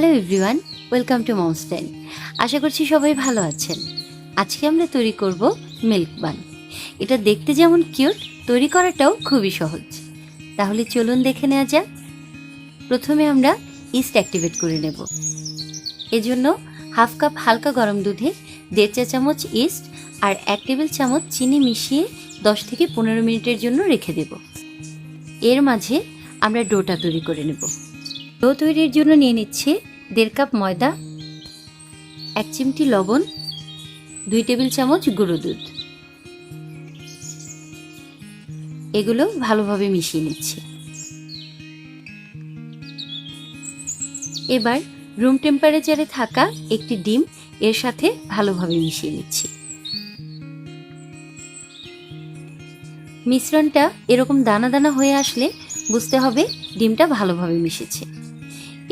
Hello everyone, welcome to mom's style. আশা করছি সবাই ভালো আছেন। আজকে আমরা তৈরি করব মিল্ক বান। এটা দেখতে যেমন কিউট, তৈরি করাটাও খুবই সহজ। তাহলে চলুন দেখে নেওয়া যাক। প্রথমে আমরা ইস্ট অ্যাক্টিভেট করে নেব। এজন্য হাফ কাপ হালকা গরম দুধে 1.5 চা চামচ ইস্ট আর 1 টেবিল চামচ চিনি মিশিয়ে 10 থেকে 15 মিনিটের জন্য রেখে দেব। এর মাঝে আমরা ডোটা তৈরি করে নেব। ডো তৈরির জন্য নিয়ে নিচ্ছি 1.5 কাপ ময়দা, 1 চিমটি লবণ, 2 টেবিল চামচ গুঁড়ো দুধ। এগুলো ভালোভাবে মিশিয়ে নিচ্ছি। এবার রুম টেম্পারেচারে থাকা একটি ডিম এর সাথে ভালোভাবে মিশিয়ে নিচ্ছি। মিশ্রণটা এরকম দানা দানা হয়ে আসলে বুঝতে হবে ডিমটা ভালোভাবে মিশেছে।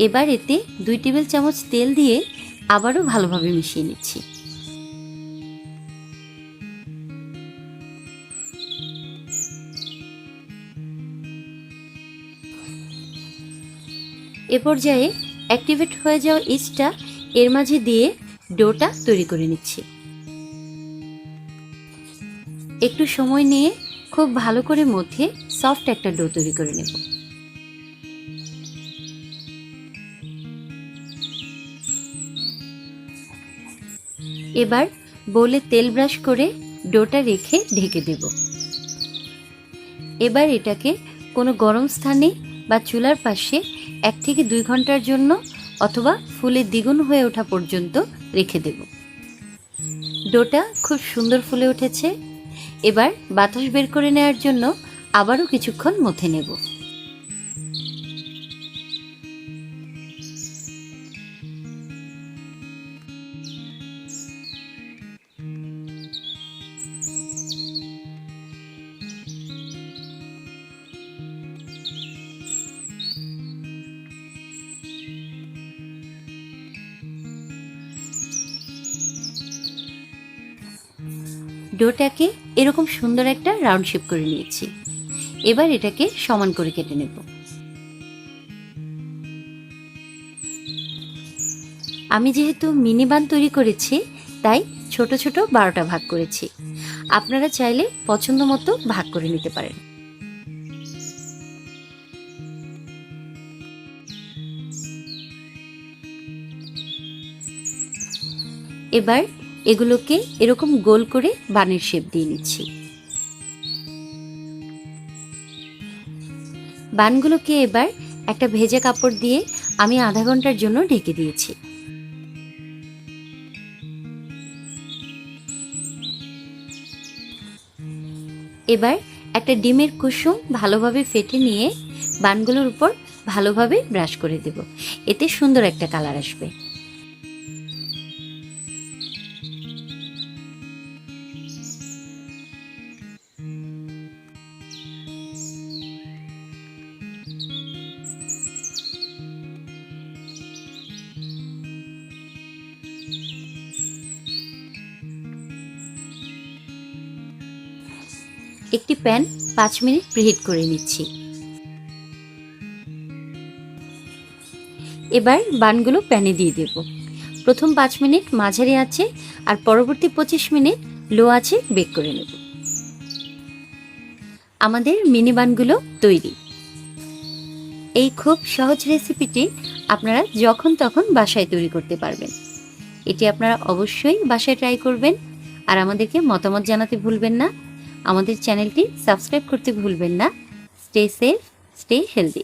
এবার এতে 2 টেবিল চামচ তেল দিয়ে আবারও ভালোভাবে মিশিয়ে নিচ্ছি। এ পর্যায়ে অ্যাক্টিভেট হয়ে যাওয়া ইস্টটা এর মাঝে দিয়ে ডোটা তৈরি করে নিচ্ছি। একটু সময় নিয়ে খুব ভালো করে মথে সফট একটা ডো তৈরি করে নেব। এবার বোলে তেল ব্রাশ করে ডোটা রেখে ঢেকে দেব। এবার এটাকে কোনো গরম স্থানে বা চুলার পাশে 1 থেকে 2 ঘন্টার জন্য অথবা ফুলে দ্বিগুণ হয়ে ওঠা পর্যন্ত রেখে দেব। ডোটা খুব সুন্দর ফুলে উঠেছে। এবার বাতাস বের করে নেওয়ার জন্য আবারও কিছুক্ষণ মথে নেব। ডোটাকে এরকম সুন্দর একটা রাউন্ড শেপ করে নিয়েছি। এবার এটাকে সমান করে কেটে নেব। আমি যেহেতু মিনি বান তৈরি করেছি তাই ছোট ছোট 12টা ভাগ করেছি। আপনারা চাইলে পছন্দ মতো ভাগ করে নিতে পারেন। এবার এগুলোকে এরকম গোল করে বানের শেপ দিয়ে নিচ্ছি। বানগুলোকে এবার একটা ভেজা কাপড় দিয়ে আমি আধা ঘন্টার জন্য ঢেকে দিয়েছি। এবার একটা ডিমের কুসুম ভালোভাবে ফেটে নিয়ে বানগুলোর উপর ভালোভাবে ব্রাশ করে দেব। এতে সুন্দর একটা কালার আসবে। একটি প্যান 5 মিনিট প্রিহিট করে নিচ্ছি। এবার বানগুলো প্যানে দিয়ে দেব। প্রথম 5 মিনিট মাঝারি আঁচে আর পরবর্তী 25 মিনিট লো আঁচে বেক করে নেব। আমাদের মিনি বানগুলো তৈরি। এই খুব সহজ রেসিপিটি আপনারা যখন তখন বাসায় তৈরি করতে পারবেন। এটি আপনারা অবশ্যই বাসায় ট্রাই করবেন আর আমাদেরকে মতামত জানাতে ভুলবেন না। আমাদের চ্যানেলটি সাবস্ক্রাইব করতে ভুলবেন না। Stay safe, stay healthy.